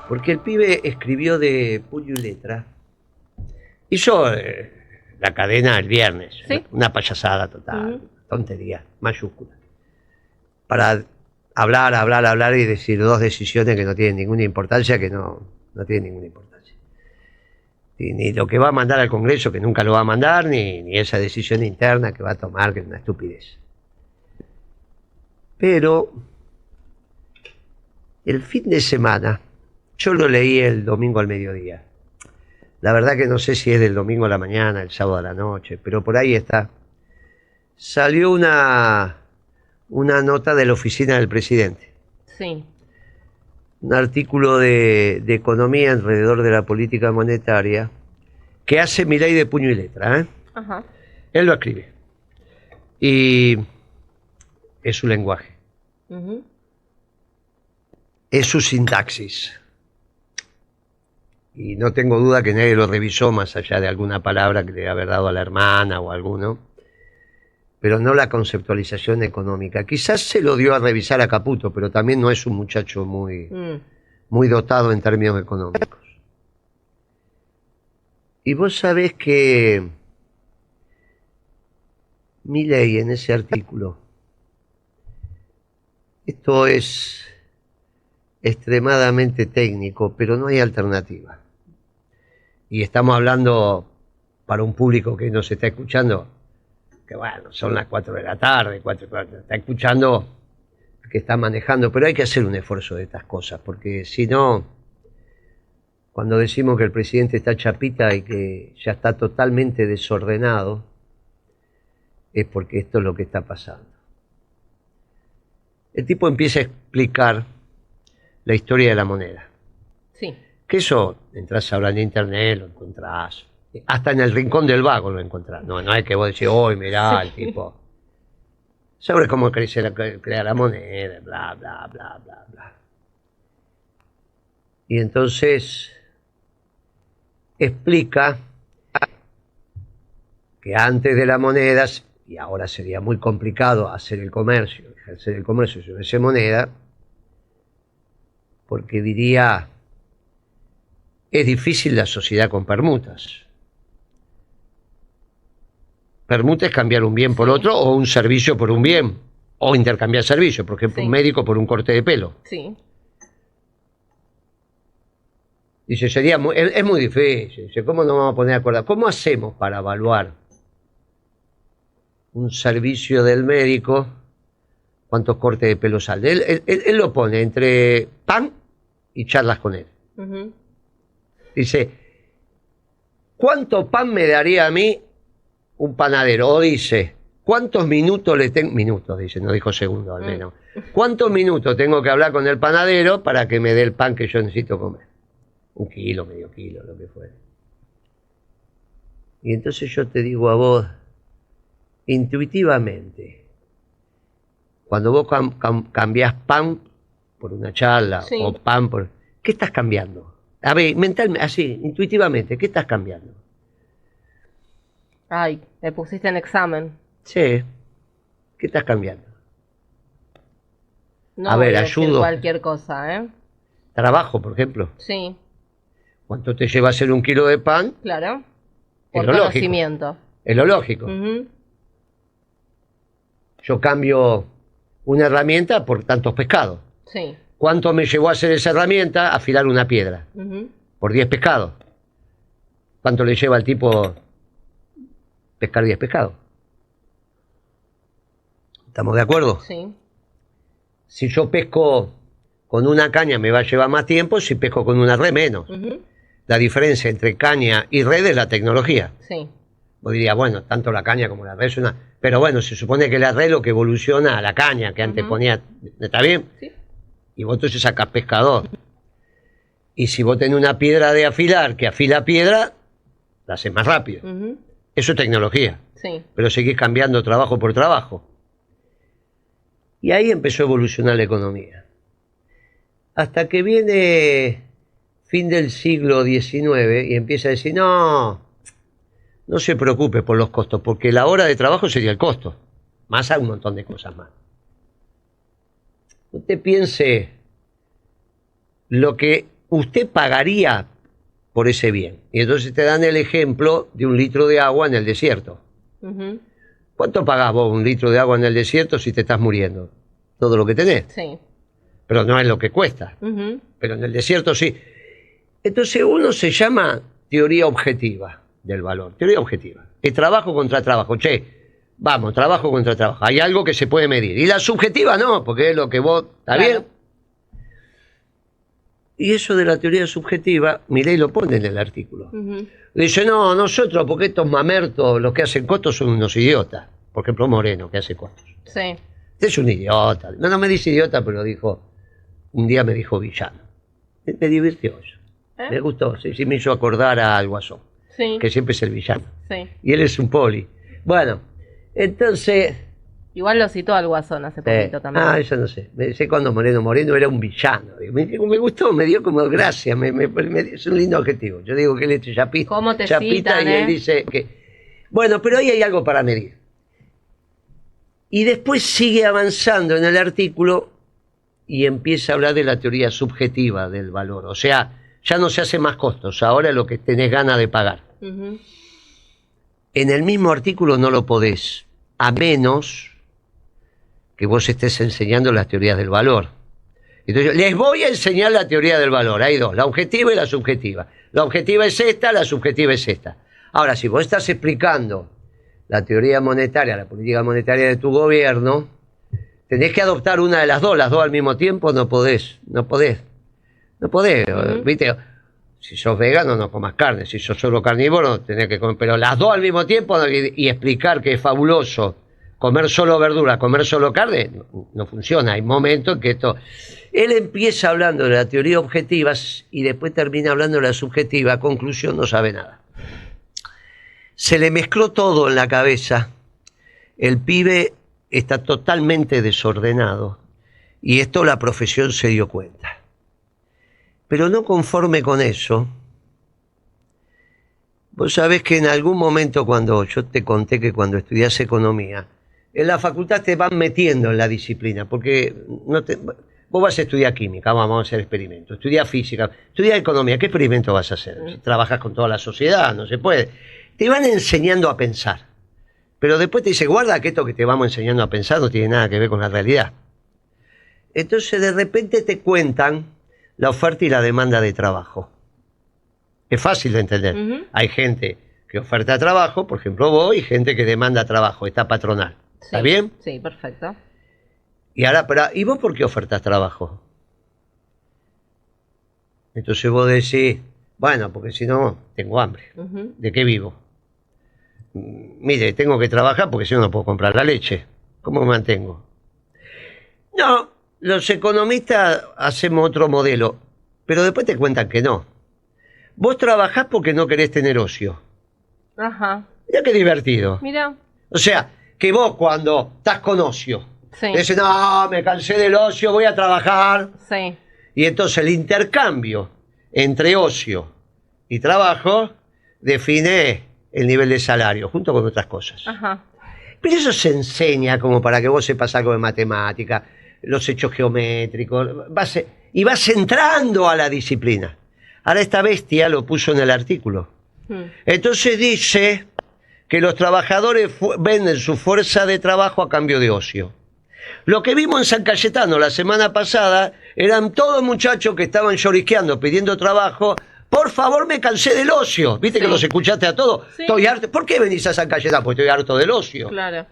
Porque el pibe escribió de puño y letra. Hizo la cadena el viernes. ¿Sí? Una payasada total. Tontería, mayúscula. Para hablar y decir dos decisiones que no tienen ninguna importancia, no tienen ninguna importancia. Ni lo que va a mandar al Congreso, que nunca lo va a mandar, ni esa decisión interna que va a tomar, que es una estupidez. Pero el fin de semana, yo lo leí el domingo al mediodía. La verdad que no sé si es del domingo a la mañana, el sábado a la noche, pero por ahí está. Salió una nota de la oficina del presidente. Sí. Un artículo de economía alrededor de la política monetaria que hace Milei de puño y letra. Ajá. Él lo escribe. Y es su lenguaje. Es su sintaxis. Y no tengo duda que nadie lo revisó más allá de alguna palabra que le debe haber dado a la hermana o a alguno. Pero no la conceptualización económica. Quizás se lo dio a revisar a Caputo, pero también no es un muchacho muy dotado en términos económicos. Y vos sabés que Milei en ese artículo, esto es extremadamente técnico, pero no hay alternativa. Y estamos hablando para un público que nos está escuchando, que bueno, son las 4 de la tarde, 4:15, está escuchando, que está manejando, pero hay que hacer un esfuerzo de estas cosas, porque si no, cuando decimos que el presidente está chapita y que ya está totalmente desordenado, es porque esto es lo que está pasando. El tipo empieza a explicar la historia de la moneda. Sí. Que eso, entras ahora en internet, lo encontrás. Hasta en el rincón del vago lo encontrás. No es que vos decís, hoy mirá, el tipo. Sobre cómo crea la moneda, bla, bla, bla, bla, bla. Y entonces explica que antes de las monedas, y ahora sería muy complicado hacer el comercio, ejercer el comercio sobre esa moneda, porque diría, es difícil la sociedad con permutas. Permuta es cambiar un bien por otro o un servicio por un bien, o intercambiar servicios, por ejemplo, un médico por un corte de pelo. Sí. Dice, es muy difícil. Dice, ¿cómo nos vamos a poner de acuerdo? ¿Cómo hacemos para evaluar un servicio del médico? ¿Cuántos cortes de pelo sale? Él lo pone entre pan y charlas con él. Dice, ¿cuánto pan me daría a mí un panadero? O dice, ¿cuántos minutos le tengo? Minutos, dice, no dijo segundos al menos. ¿Cuántos minutos tengo que hablar con el panadero para que me dé el pan que yo necesito comer? 1 kilo, medio kilo, lo que fuera. Y entonces yo te digo a vos, intuitivamente, cuando vos cambiás pan por una charla, sí, o pan por... ¿Qué estás cambiando? A ver, mentalmente, así, intuitivamente, ¿qué estás cambiando? Ay, me pusiste en examen. Sí. ¿Qué estás cambiando? No, a ver, ayudo. Cualquier cosa, ¿eh? Trabajo, por ejemplo. Sí. ¿Cuánto te lleva a hacer 1 kilo de pan? Claro. Por conocimiento. Es lo lógico. Yo cambio una herramienta por tantos pescados. Sí. ¿Cuánto me llevó a hacer esa herramienta? Afilar una piedra. Por 10 pescados. ¿Cuánto le lleva al tipo pescar 10 pescados? ¿Estamos de acuerdo? Sí. Si yo pesco con una caña me va a llevar más tiempo, si pesco con una red menos. La diferencia entre caña y red es la tecnología. Sí. Vos dirías, bueno, tanto la caña como la red es una... Pero bueno, se supone que la red lo que evoluciona a la caña, que antes ponía... ¿Está bien? Sí. Y vos entonces sacás pescador. Y si vos tenés una piedra de afilar que afila piedra, la haces más rápido. Eso es tecnología. Sí. Pero seguís cambiando trabajo por trabajo. Y ahí empezó a evolucionar la economía. Hasta que viene fin del siglo XIX y empieza a decir, no se preocupe por los costos, porque la hora de trabajo sería el costo, más a un montón de cosas más. Usted piense lo que usted pagaría por ese bien. Y entonces te dan el ejemplo de 1 litro de agua en el desierto. ¿Cuánto pagás vos 1 litro de agua en el desierto si te estás muriendo? Todo lo que tenés. Sí. Pero no es lo que cuesta. Pero en el desierto sí. Entonces uno se llama teoría objetiva del valor. Teoría objetiva. Es trabajo contra trabajo. Che, vamos, trabajo contra trabajo. Hay algo que se puede medir. Y la subjetiva no, porque es lo que vos... ¿Está bien? Y eso de la teoría subjetiva, Milei lo pone en el artículo. Dice, no, nosotros, porque estos mamertos, los que hacen costos son unos idiotas. Por ejemplo, Moreno, que hace costos. Sí. Este es un idiota. No me dice idiota, pero dijo, un día me dijo villano. Me divirtió eso. Me gustó, sí, me hizo acordar al Guasón, que siempre es el villano. Sí. Y él es un poli. Bueno, entonces... Igual lo citó al Guasón hace poquito también. Eso no sé. Sé cuando Moreno era un villano. Me gustó, me dio como gracia. Es un lindo objetivo. Yo digo que él es chapita. ¿Cómo te chapita citan, y él dice que... Bueno, pero ahí hay algo para medir. Y después sigue avanzando en el artículo y empieza a hablar de la teoría subjetiva del valor. O sea, ya no se hace más costos. Ahora es lo que tenés ganas de pagar. En el mismo artículo no lo podés, a menos que vos estés enseñando las teorías del valor. Entonces, les voy a enseñar la teoría del valor. Hay dos, la objetiva y la subjetiva. La objetiva es esta, la subjetiva es esta. Ahora, si vos estás explicando la teoría monetaria, la política monetaria de tu gobierno, tenés que adoptar una de las dos al mismo tiempo, no podés. ¿Viste? Si sos vegano, no comas carne. Si sos solo carnívoro, tenés que comer. Pero las dos al mismo tiempo y explicar que es fabuloso comer solo verdura, comer solo carne, no funciona. Hay momentos en que esto... Él empieza hablando de la teoría objetiva y después termina hablando de la subjetiva. Conclusión, no sabe nada. Se le mezcló todo en la cabeza. El pibe está totalmente desordenado. Y esto la profesión se dio cuenta. Pero no conforme con eso, vos sabés que en algún momento cuando yo te conté que cuando estudiás economía, en la facultad te van metiendo en la disciplina, porque vos vas a estudiar química, vamos a hacer experimentos, estudiar física, estudiar economía, ¿qué experimento vas a hacer? Si trabajas con toda la sociedad, no se puede. Te van enseñando a pensar, pero después te dice, guarda que esto que te vamos enseñando a pensar no tiene nada que ver con la realidad. Entonces de repente te cuentan la oferta y la demanda de trabajo. Es fácil de entender. Hay gente que oferta trabajo, por ejemplo vos, y gente que demanda trabajo, está patronal. ¿Está bien? Sí, perfecto. Y ahora, ¿y vos por qué ofertas trabajo? Entonces vos decís, bueno, porque si no, tengo hambre. ¿De qué vivo? Mire, tengo que trabajar porque si no, no puedo comprar la leche. ¿Cómo me mantengo? No, los economistas hacemos otro modelo, pero después te cuentan que no. Vos trabajás porque no querés tener ocio. Mirá qué divertido. Mira. O sea, que vos cuando estás con ocio, dices, no, me cansé del ocio, voy a trabajar. Y entonces el intercambio entre ocio y trabajo define el nivel de salario, junto con otras cosas. Pero eso se enseña como para que vos sepas algo de matemática, los hechos geométricos, y vas entrando a la disciplina. Ahora esta bestia lo puso en el artículo. Entonces dice que los trabajadores venden su fuerza de trabajo a cambio de ocio. Lo que vimos en San Cayetano la semana pasada eran todos muchachos que estaban lloriqueando pidiendo trabajo. Por favor, me cansé del ocio. ¿Viste que los escuchaste a todos? Estoy harto. ¿Por qué venís a San Cayetano? Porque estoy harto del ocio. Claro.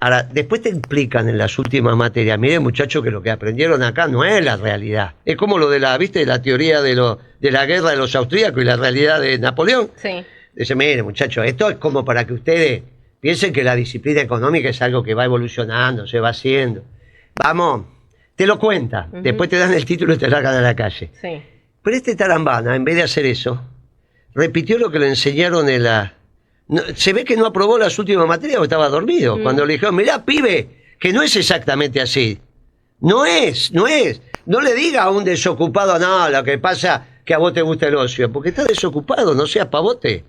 Ahora, después te explican en las últimas materias, miren muchachos, que lo que aprendieron acá no es la realidad. Es como lo de la teoría de la guerra de los austríacos y la realidad de Napoleón. Dice, miren muchachos, esto es como para que ustedes piensen que la disciplina económica es algo que va evolucionando, se va haciendo. Vamos, te lo cuenta, después te dan el título y te largan a la calle. Pero este tarambana, en vez de hacer eso, repitió lo que le enseñaron en la... se ve que no aprobó las últimas materias o estaba dormido. Cuando le dijeron, mirá, pibe, que no es exactamente así. No es. No le diga a un desocupado, no, lo que pasa que a vos te gusta el ocio, porque estás desocupado, no seas pavote.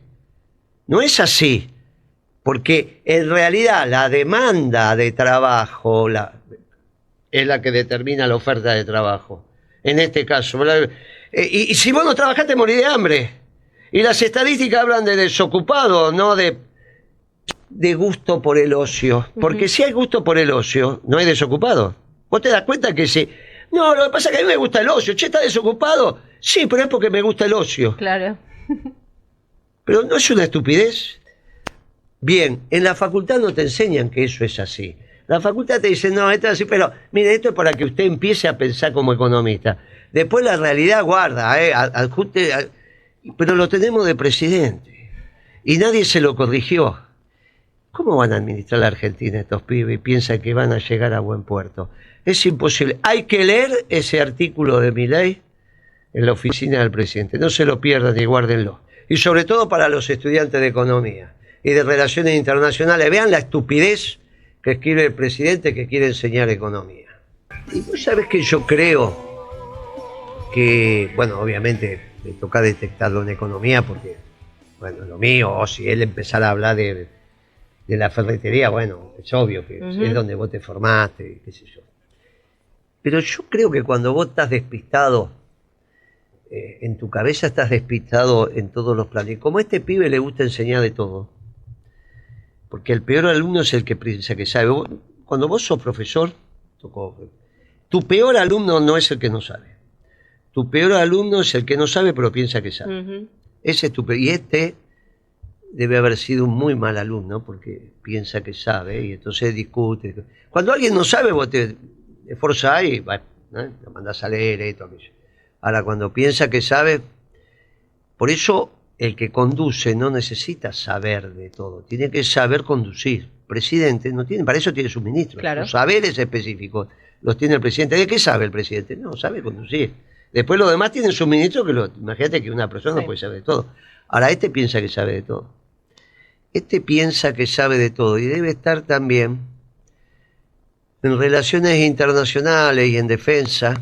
No es así. Porque en realidad la demanda de trabajo es la que determina la oferta de trabajo. En este caso, Y si vos no trabajás te morís de hambre. Y las estadísticas hablan de desocupado, no de gusto por el ocio. Porque si hay gusto por el ocio, no hay desocupado. Vos te das cuenta que si... No, lo que pasa es que a mí me gusta el ocio. Che, ¿está desocupado? Sí, pero es porque me gusta el ocio. Claro. Pero ¿no es una estupidez? Bien, en la facultad no te enseñan que eso es así. La facultad te dice, no, esto es así, pero mire, esto es para que usted empiece a pensar como economista. Después la realidad guarda, adjunte, pero lo tenemos de presidente. Y nadie se lo corrigió. ¿Cómo van a administrar la Argentina estos pibes y piensan que van a llegar a buen puerto? Es imposible. Hay que leer ese artículo de Milei en la oficina del presidente. No se lo pierdan y guárdenlo. Y sobre todo para los estudiantes de economía y de relaciones internacionales. Vean la estupidez que escribe el presidente que quiere enseñar economía. Y vos sabés que yo creo que, bueno, obviamente me toca detectarlo en economía porque, bueno, lo mío, o si él empezara a hablar de la ferretería, bueno, es obvio que es donde vos te formaste, qué sé yo. Pero yo creo que cuando vos estás despistado, en tu cabeza estás despistado en todos los planes. Como a este pibe le gusta enseñar de todo. Porque el peor alumno es el que piensa que sabe. Cuando vos sos profesor, tu peor alumno no es el que no sabe. Tu peor alumno es el que no sabe pero piensa que sabe. Ese es tu peor. Y este debe haber sido un muy mal alumno porque piensa que sabe y entonces discute. Cuando alguien no sabe, vos te esforzás y lo mandás a leer esto, aquello. Ahora, cuando piensa que sabe, por eso el que conduce no necesita saber de todo, tiene que saber conducir. Presidente no tiene, para eso tiene sus ministros. Claro. Los saberes específicos los tiene el presidente. ¿De qué sabe el presidente? No, sabe conducir. Después los demás tienen sus ministros imagínate que una persona no puede saber de todo. Ahora, este piensa que sabe de todo. Este piensa que sabe de todo y debe estar también en relaciones internacionales y en defensa.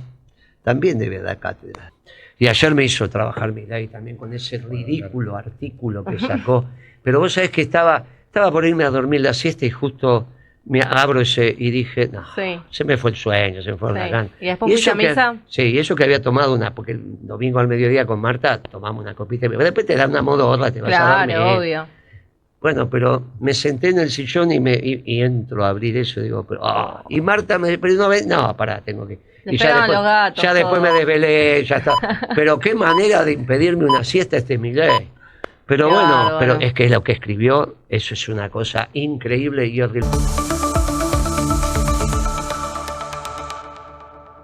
También debe dar cátedra. Y ayer me hizo trabajar Milei también con ese ridículo artículo que sacó. Pero vos sabés que estaba por irme a dormir la siesta y justo me abro ese y dije, no, se me fue el sueño, se me fue la gana. ¿Y después fuiste a misa? Sí, y eso que había tomado porque el domingo al mediodía con Marta tomamos una copita. Después te dan una modorra, te vas a dormir. Claro, obvio. Bueno, pero me senté en el sillón y entro a abrir eso y digo, y Marta me dice, pero no, pará, tengo que... Y ya después me desvelé, ya está. Pero qué manera de impedirme una siesta este Milei. Pero bueno, pero es que lo que escribió, eso es una cosa increíble y horrible.